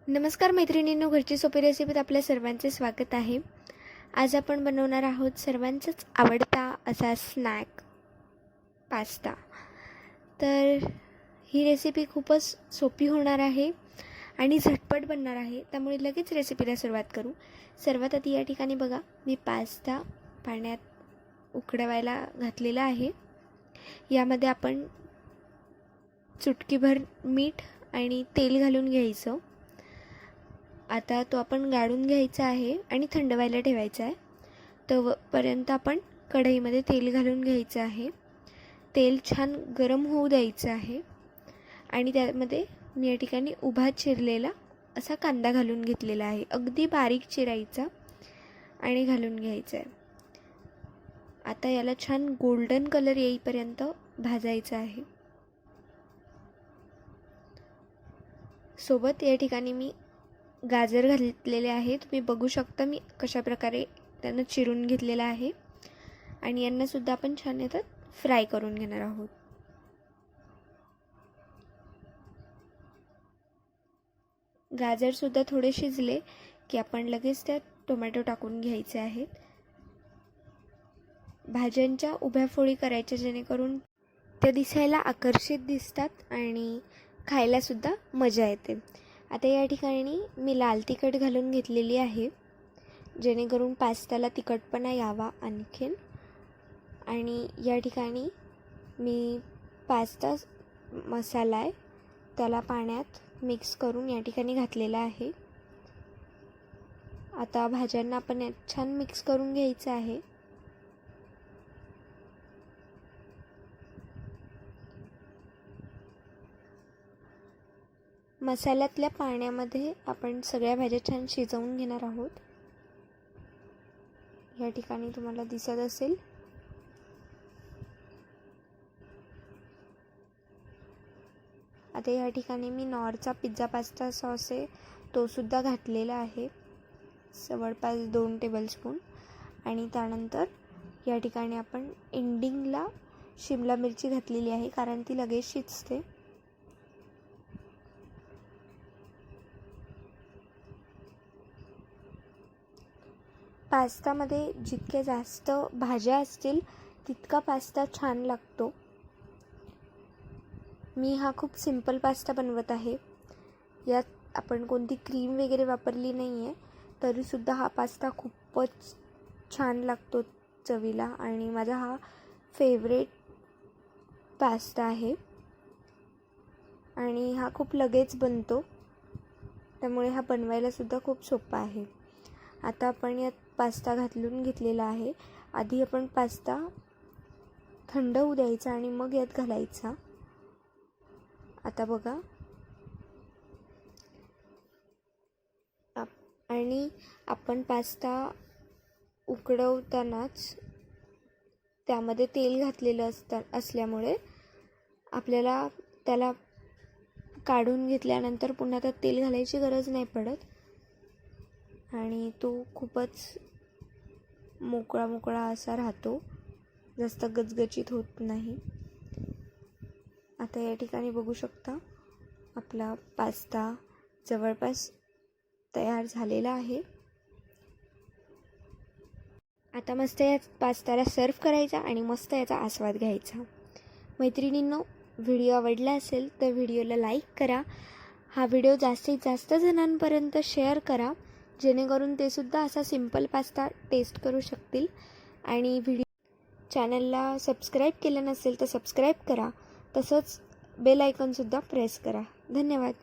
नमस्कार मैत्रिणींनो, घरची सोपी रेसिपीत आपल्या सर्वांचे स्वागत आहे. आज आपण बनवणार आहोत सर्वांचाच आवडता असा स्नॅक पास्ता. तर ही रेसिपी खूपच सोपी होणार आहे आणि झटपट बनणार आहे, त्यामुळे लगेच रेसिपीला सुरुवात करू. सर्वात आधी या ठिकाणी बघा, मी पास्ता पाण्यात उकळवायला घातलेला आहे. यामध्ये आपण चुटकीभर मीठ आणि तेल घालून घ्यायचं. आता तो आपण गाळून घ्यायचा आहे आणि थंड व्हायला ठेवायचा आहे. तोपर्यंत आपण कढईमध्ये तेल घालून घ्यायचं आहे. तेल छान गरम होऊ द्यायचं आहे आणि त्यामध्ये मी या ठिकाणी उभा चिरलेला असा कांदा घालून घेतलेला आहे. अगदी बारीक चिरायचा आणि घालून घ्यायचा आहे. आता याला छान गोल्डन कलर येईपर्यंत भाजायचं आहे. सोबत या ठिकाणी मी गाजर घातलेले आहे. तुम्ही बघू शकता मी कशा प्रकारे त्यांना चिरून घेतलेलं आहे आणि यांना सुद्धा आपण छान याच्यात फ्राय करून घेणार आहोत. गाजर सुद्धा थोडे शिजले की आपण लगेच त्यात टोमॅटो टाकून घ्यायचे आहेत. भाज्यांच्या उभ्या फोडी करायच्या जेणेकरून त्या दिसायला आकर्षित दिसतात आणि खायला सुद्धा मजा येते. आता या ठिकाणी मी लाल तिखट घालून घेतलेली आहे जेणेकरून पास्त्याला तिखटपणा यावा आणखीन. आणि या ठिकाणी मी पास्ता मसाला आहे त्याला पाण्यात मिक्स करून या ठिकाणी घातलेला आहे. आता भाज्यांना आपण यात छान मिक्स करून घ्यायचं आहे. मसाल्यातल्या पाण्यामध्ये आपण सगळ्या भाज्या छान शिजवून घेणार आहोत. या ठिकाणी तुम्हाला दिसत असेल. आता या ठिकाणी मी नॉरचा पिझ्झा पास्ता सॉस आहे तो सुद्धा घातलेला आहे, जवळपास 2 टेबलस्पून. आणि त्यानंतर या ठिकाणी आपण एंडिंगला शिमला मिरची घातलेली आहे कारण ती लगेच शिजते. पास्तामध्ये जितके जास्त भाज्या असतील तितका पास्ता छान लागतो. मी हा खूप सिंपल पास्ता बनवत आहे. यात आपण कोणती क्रीम वगैरे वापरली नाही आहे, तरीसुद्धा हा पास्ता खूपच छान लागतो चवीला आणि माझा हा फेवरेट पास्ता आहे आणि हा खूप लगेच बनतो, त्यामुळे हा बनवायलासुद्धा खूप सोपा आहे. आता आपण यात पास्ता घालून घेतलेला आहे. आधी आपण पास्ता थंड होऊ द्यायचा आणि मग यात घालायचा. आता बघा, आणि आपण पास्ता उकडवतानाच त्यामध्ये तेल घातलेलं असल्यामुळे आपल्याला त्याला काढून घेतल्यानंतर पुन्हा त्यात तेल घालायची गरज नाही पडत आणि तो खूपच मोकळा मोकळा असा राहतो, जास्त गचगचीत होत नाही. आता या ठिकाणी बघू शकता आपला पास्ता जवळपास तयार झालेला आहे. आता मस्त या पास्त्याला सर्व करायचा आणि मस्त याचा आस्वाद घ्यायचा. मैत्रिणींनो, व्हिडिओ आवडला असेल तर व्हिडिओला लाईक करा. हा व्हिडिओ जास्तीत जास्त जणांपर्यंत शेअर करा जेणेकरून ते सुद्धा असा सिंपल पास्ता टेस्ट करू शकतील. आणि चॅनलला सबस्क्राईब केलं नसेल तर सबस्क्राईब करा, तसंच बेल आयकॉनसुद्धा प्रेस करा. धन्यवाद.